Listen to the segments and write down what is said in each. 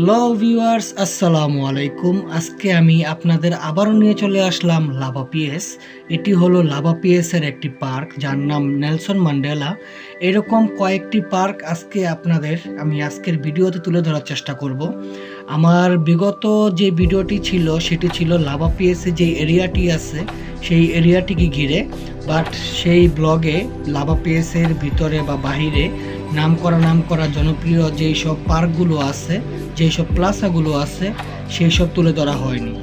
Hello viewers, আসসালামু আলাইকুম। আজকে আমি আপনাদের আবারও নিয়ে চলে আসলাম লাভা পিএস। এটি হলো লাভা পিএস এর একটি পার্ক, যার নাম নেলসন ম্যান্ডেলা। এরকম কয়েকটি পার্ক আমি আজকের ভিডিওতে তুলে ধরার চেষ্টা করব। আমার বিগত যে ভিডিওটি ছিল সেটি ছিল লাভা পিএস এর যে এরিয়াটি আছে সেই এরিয়াটিকে ঘিরে, বাট সেই ব্লগে লাভা পিএস এর ভিতরে বা বাহিরে নাম করা জনপ্রিয় যেই সব পার্কগুলো আছে, যেই সব প্লাজাগুলো আছে, সেই সব তুলে ধরা হয়নি।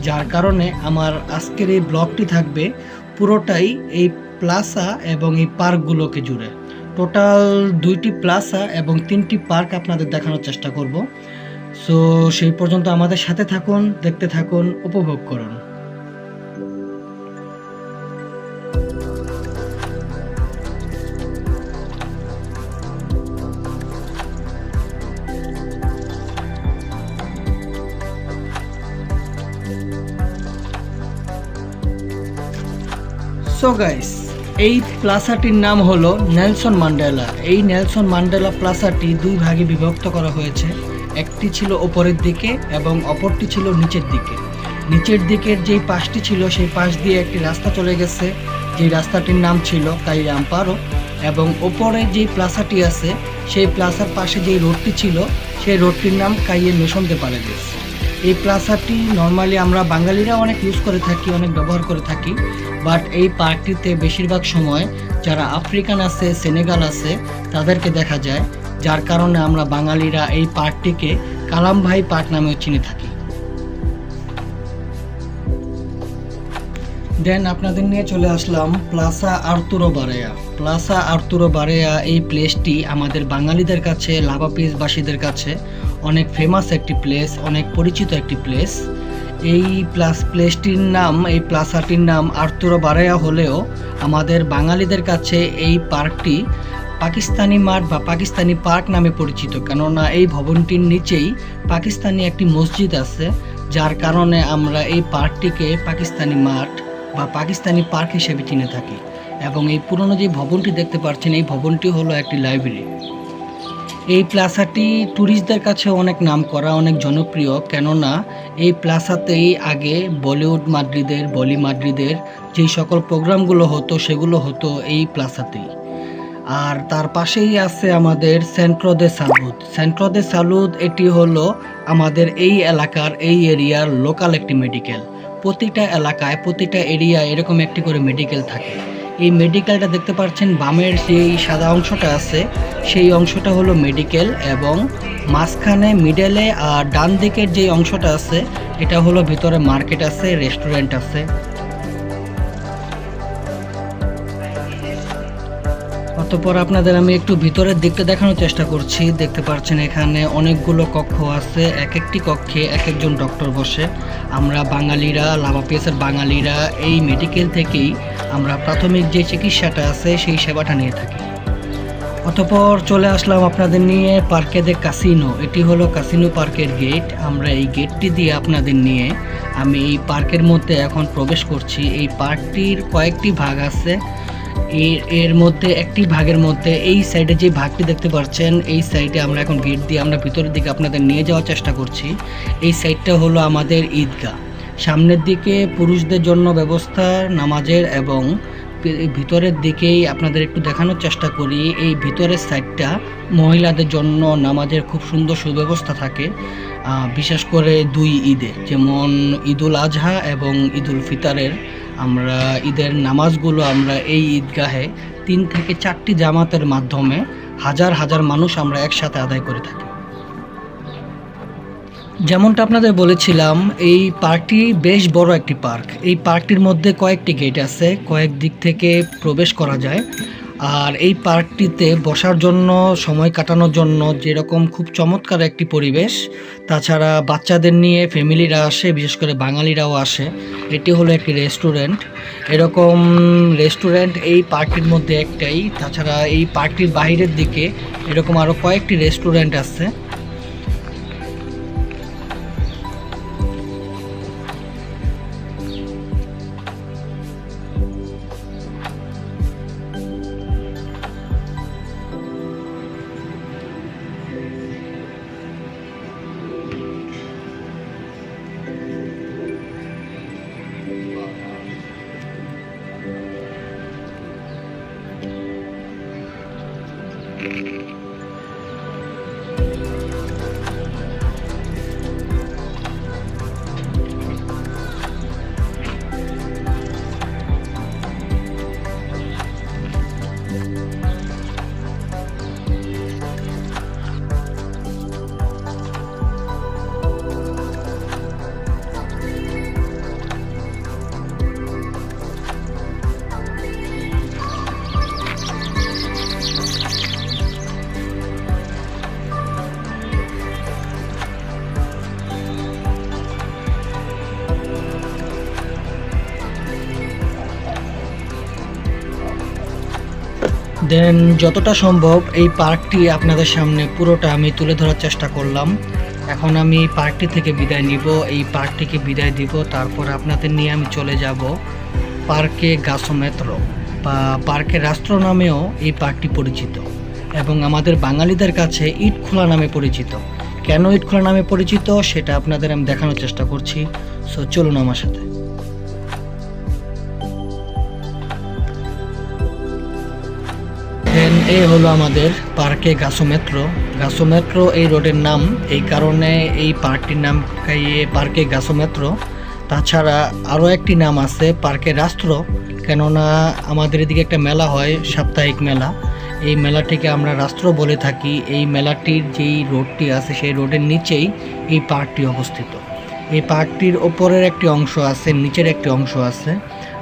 যার কারণে আমার আজকের এই ব্লগটি থাকবে পুরোটাই এই প্লাজা এবং এই পার্কগুলোকে জুড়ে। টোটাল 2টি প্লাজা এবং 3টি পার্ক আপনাদের দেখানোর চেষ্টা করব। সো সেই পর্যন্ত আমাদের সাথে থাকুন, দেখতে থাকুন, উপভোগ করুন। সো গাইস, এই প্লাজাটির নাম হলো নেলসন ম্যান্ডেলা। এই নেলসন ম্যান্ডেলা প্লাজাটি দুই ভাগে বিভক্ত করা হয়েছে। একটি ছিল ওপরের দিকে এবং অপরটি ছিল নিচের দিকে। নিচের দিকের যেই পাশটি ছিল সেই পাশ দিয়ে একটি রাস্তা চলে গেছে, যেই রাস্তাটির নাম ছিল কাইরে আম্পারো। এবং ওপরে যেই প্লাজাটি আছে সেই প্লাজার পাশে যেই রোডটি ছিল সেই রোডটির নাম কাইয়ে মেশন দে পারেদেস। এই প্লাজাটি নর্মালি আমরা বাঙালিরা অনেক ইউজ করে থাকি, অনেক ব্যবহার করে থাকি। বাট এই পার্কটিতে বেশিরভাগ সময় যারা আফ্রিকান আছে, সেনেগাল আছে, তাদেরকে দেখা যায়। যার কারণে আমরা বাঙালিরা এই পার্কটিকে কালাম ভাই পার্ক নামেও চিনে থাকি। দেন আপনাদের নিয়ে চলে আসলাম প্লাজা আর্তুরো বারেয়া। প্লাজা আর্তুরো বারেয়া এই প্লেসটি আমাদের বাঙালিদের কাছে, লাভা পিএসবাসীদের কাছে অনেক ফেমাস একটি প্লেস, অনেক পরিচিত একটি প্লেস। এই এই প্লাজাটির নাম আর্তুরো বারেয়া হলেও আমাদের বাঙালিদের কাছে এই পার্কটি পাকিস্তানি মাঠ বা পাকিস্তানি পার্ক নামে পরিচিত, কেননা এই ভবনটির নিচেই পাকিস্তানি একটি মসজিদ আছে। যার কারণে আমরা এই পার্কটিকে পাকিস্তানি মাঠ বা পাকিস্তানি পার্ক হিসেবে চিনে থাকি। এবং এই পুরনো যে ভবনটি দেখতে পাচ্ছেন, এই ভবনটি হলো একটি লাইব্রেরি। এই প্লাজাটি ট্যুরিস্টদের কাছে অনেক নামকরা, অনেক জনপ্রিয়, কেননা এই প্লাজাতেই আগে বলি মাদ্রিদের যেই সকল প্রোগ্রামগুলো হতো সেগুলো হতো এই প্লাজাতেই। আর তার পাশেই আছে আমাদের সেন্ট্রো দে সালুদ। সেন্ট্রো দে সালুদ এটি হলো আমাদের এই এলাকার, এই এরিয়ার লোকাল একটি মেডিকেল। প্রতিটা এলাকায়, প্রতিটা এরিয়ায় এরকম একটি করে মেডিকেল থাকে। এই মেডিকেলটা দেখতে পাচ্ছেন, বামের যেই সাদা অংশটা আছে সেই অংশটা হলো মেডিকেল, এবং মাঝখানে মিডলে আর ডান দিকের যে অংশটা আছে এটা হলো ভিতরে মার্কেট আছে, রেস্টুরেন্ট আছে। অতঃপর আপনাদের আমি একটু ভিতরের দিকটা দেখানোর চেষ্টা করছি। দেখতে পাচ্ছেন এখানে অনেকগুলো কক্ষ আছে, এক একটি কক্ষে এক একজন ডক্টর বসে। আমরা বাঙালিরা, লাভা পিএসের বাঙালিরা এই মেডিকেল থেকেই আমরা প্রাথমিক যে চিকিৎসাটা আছে সেই সেবাটা নিয়ে থাকি। অতঃপর চলে আসলাম আপনাদের নিয়ে পার্কে দে কাসিনো। এটি হলো কাসিনো পার্কের গেট। আমরা এই গেটটি দিয়ে আপনাদের নিয়ে আমি এই পার্কের মধ্যে এখন প্রবেশ করছি। এই পার্কটির কয়েকটি ভাগ আছে। এর মধ্যে একটি ভাগের মধ্যে এই সাইডে যে ভাগটি দেখতে পাচ্ছেন, এই সাইডে আমরা এখন গেট দিয়ে আমরা ভিতরের দিকে আপনাদের নিয়ে যাওয়ার চেষ্টা করছি। এই সাইডটা হলো আমাদের ঈদগাহ। সামনের দিকে পুরুষদের জন্য ব্যবস্থা নামাজের, এবং ভিতরের দিকেই আপনাদের একটু দেখানোর চেষ্টা করি। এই ভিতরের সাইডটা মহিলাদের জন্য নামাজের খুব সুন্দর সুব্যবস্থা থাকে, বিশেষ করে দুই ঈদে, যেমন ঈদুল আজহা এবং ঈদুল ফিতরের। আমরা ঈদের নামাজগুলো আমরা এই ঈদগাহে 3 থেকে 4টি জামাতের মাধ্যমে হাজার হাজার মানুষ আমরা একসাথে আদায় করে থাকি। যেমনটা আপনাদের বলেছিলাম, এই পার্কটি বেশ বড় একটি পার্ক। এই পার্কটির মধ্যে কয়েকটি গেট আছে, কয়েক দিক থেকে প্রবেশ করা যায়। আর এই পার্কটিতে বসার জন্য, সময় কাটানোর জন্য যেরকম খুব চমৎকার একটি পরিবেশ। তাছাড়া বাচ্চাদের নিয়ে ফ্যামিলিরা আসে, বিশেষ করে বাঙালিরাও আসে। এটি হলো একটি রেস্টুরেন্ট। এরকম রেস্টুরেন্ট এই পার্কটির মধ্যে একটাই। তাছাড়া এই পার্কটির বাইরের দিকে এরকম আরও কয়েকটি রেস্টুরেন্ট আছে। দেন যতটা সম্ভব এই পার্কটি আপনাদের সামনে পুরোটা আমি তুলে ধরার চেষ্টা করলাম। এখন আমি পার্কটি থেকে বিদায় নিব, এই পার্কটিকে বিদায় দিব, তারপর আপনাদের নিয়ে আমি চলে যাব পার্কে গাসোমেত্রো বা পার্কে রাষ্ট্র নামেও এই পার্কটি পরিচিত এবং আমাদের বাঙালিদের কাছে ইটখোলা নামে পরিচিত। কেন ইটখোলা নামে পরিচিত সেটা আপনাদের আমি দেখানোর চেষ্টা করছি। সো চলুন আমার সাথে। এই হলো আমাদের পার্কে গাসোমেত্রো। গাসোমেত্রো এই রোডের নাম, এই কারণে এই পার্কটির নাম পার্কে গাসোমেত্রো। তাছাড়া আরও একটি নাম আছে পার্কে রাষ্ট্র, কেননা আমাদের এদিকে একটা মেলা হয়, সাপ্তাহিক মেলা। এই মেলাটিকে আমরা রাষ্ট্র বলে থাকি। এই মেলাটির যেই রোডটি আছে সেই রোডের নিচেই এই পার্কটি অবস্থিত। এই পার্কটির ওপরের একটি অংশ আছে, নিচের একটি অংশ আছে।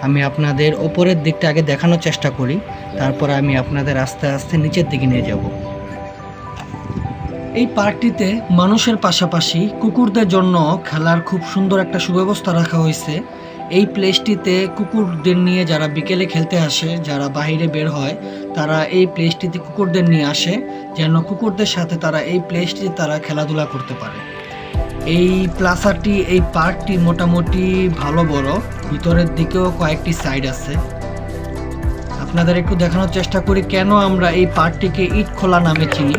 আমি আপনাদের ওপরের দিকটা আগে দেখানোর চেষ্টা করি, তারপর আমি আপনাদের আস্তে আস্তে নিচের দিকে নিয়ে যাব। এই পার্কটিতে মানুষের পাশাপাশি কুকুরদের জন্য খেলার খুব সুন্দর একটা সুব্যবস্থা রাখা হয়েছে। এই প্লেসটিতে কুকুরদের নিয়ে যারা বিকেলে খেলতে আসে, যারা বাইরে বের হয়, তারা এই প্লেসটিতে কুকুরদের নিয়ে আসে, যেন কুকুরদের সাথে তারা এই প্লেসটিতে তারা খেলাধুলা করতে পারে। এই প্লাজাটি, এই পার্কটি মোটামুটি ভালো বড়, ভিতরের দিকেও কয়েকটি সাইড আছে। আপনাদের একটু দেখানোর চেষ্টা করি কেন আমরা এই পার্কটিকে ইটখোলা নামে চিনি।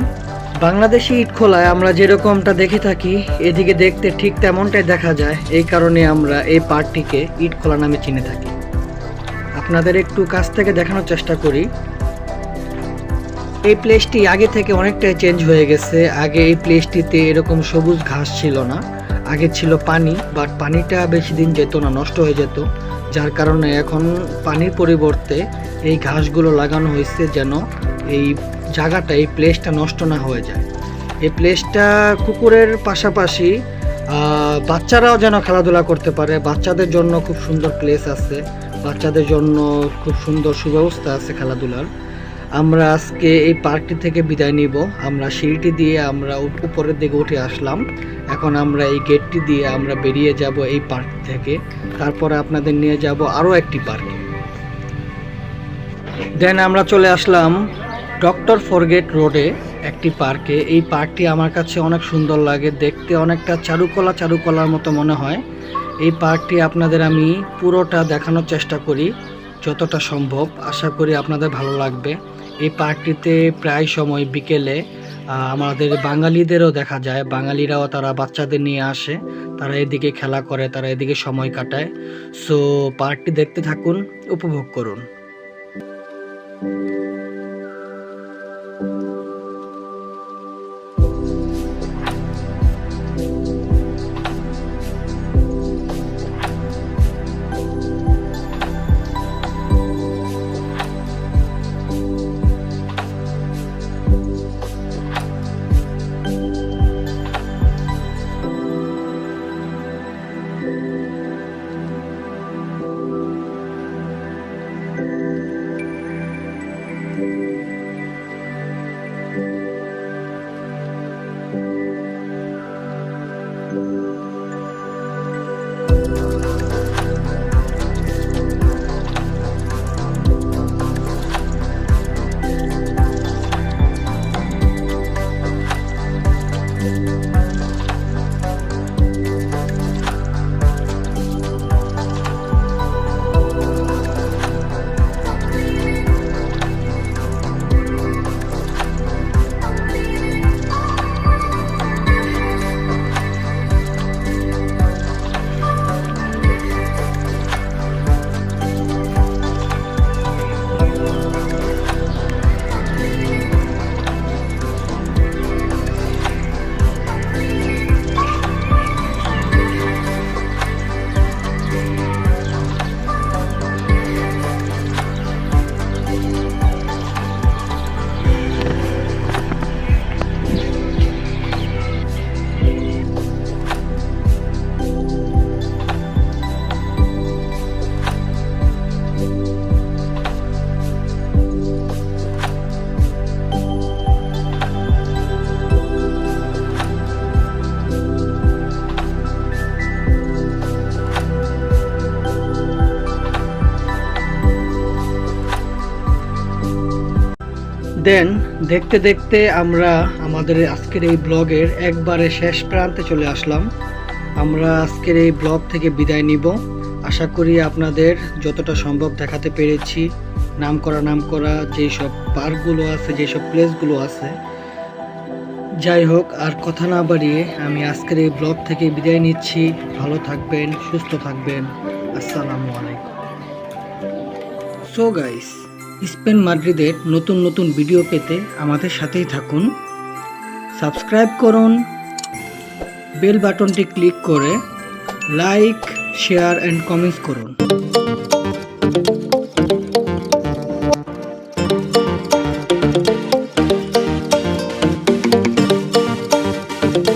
বাংলাদেশি ইটখোলায় আমরা যেরকমটা দেখে থাকি, এদিকে দেখতে ঠিক তেমনটাই দেখা যায়, এই কারণে আমরা এই পার্কটিকে ইটখোলা নামে চিনে থাকি। আপনাদের একটু কাছ থেকে দেখানোর চেষ্টা করি। এই প্লেসটি আগে থেকে অনেকটাই চেঞ্জ হয়ে গেছে। আগে এই প্লেসটিতে এরকম সবুজ ঘাস ছিল না, আগে ছিল পানি, বাট পানিটা বেশি দিন যেত না, নষ্ট হয়ে যেত, যার কারণে এখন পানির পরিবর্তে এই ঘাসগুলো লাগানো হয়েছে যেন এই জায়গাটা, এই প্লেসটা নষ্ট না হয়ে যায়। এই প্লেসটা কুকুরের পাশাপাশি বাচ্চারাও যেন খেলাধুলা করতে পারে, বাচ্চাদের জন্য খুব সুন্দর প্লেস আছে, বাচ্চাদের জন্য খুব সুন্দর সুব্যবস্থা আছে খেলাধুলার। আমরা আজকে এই পার্কটি থেকে বিদায় নিব। আমরা সিঁড়িটি দিয়ে আমরা উপরের দিকে উঠে আসলাম। এখন আমরা এই গেটটি দিয়ে আমরা বেরিয়ে যাব এই পার্ক থেকে, তারপরে আপনাদের নিয়ে যাব আরও একটি পার্কে। দেন আমরা চলে আসলাম ডক্টর ফরগেট রোডে একটি পার্কে। এই পার্কটি আমার কাছে অনেক সুন্দর লাগে, দেখতে অনেকটা চারুকলার মতো মনে হয়। এই পার্কটি আপনাদের আমি পুরোটা দেখানোর চেষ্টা করি যতটা সম্ভব, আশা করি আপনাদের ভালো লাগবে। এই পার্কটিতে প্রায় সময় বিকেলে আমাদের বাঙালিদেরও দেখা যায়, বাঙালিরাও তারা বাচ্চাদের নিয়ে আসে, তারা এদিকে খেলা করে, তারা এদিকে সময় কাটায়। সো পার্কটি দেখতে থাকুন, উপভোগ করুন। দেন দেখতে দেখতে আমরা আমাদের আজকের এই ব্লগের একবারে শেষ প্রান্তে চলে আসলাম। আমরা আজকের এই ব্লগ থেকে বিদায় নিব। আশা করি আপনাদের যতটা সম্ভব দেখাতে পেরেছি। নাম করা যেই সব পার্কগুলো আছে, যেসব প্লেসগুলো আছে। যাই হোক, আর কথা না বাড়িয়ে আমি আজকের এই ব্লগ থেকে বিদায় নিচ্ছি। ভালো থাকবেন, সুস্থ থাকবেন। আসসালামু আলাইকুম। সো গাইস, স্পেন মাদ্রিদের নতুন নতুন ভিডিও পেতে আমাদের সাথেই থাকুন। সাবস্ক্রাইব করুন, বেল বাটনটি ক্লিক করে লাইক, শেয়ার অ্যান্ড কমেন্টস করুন।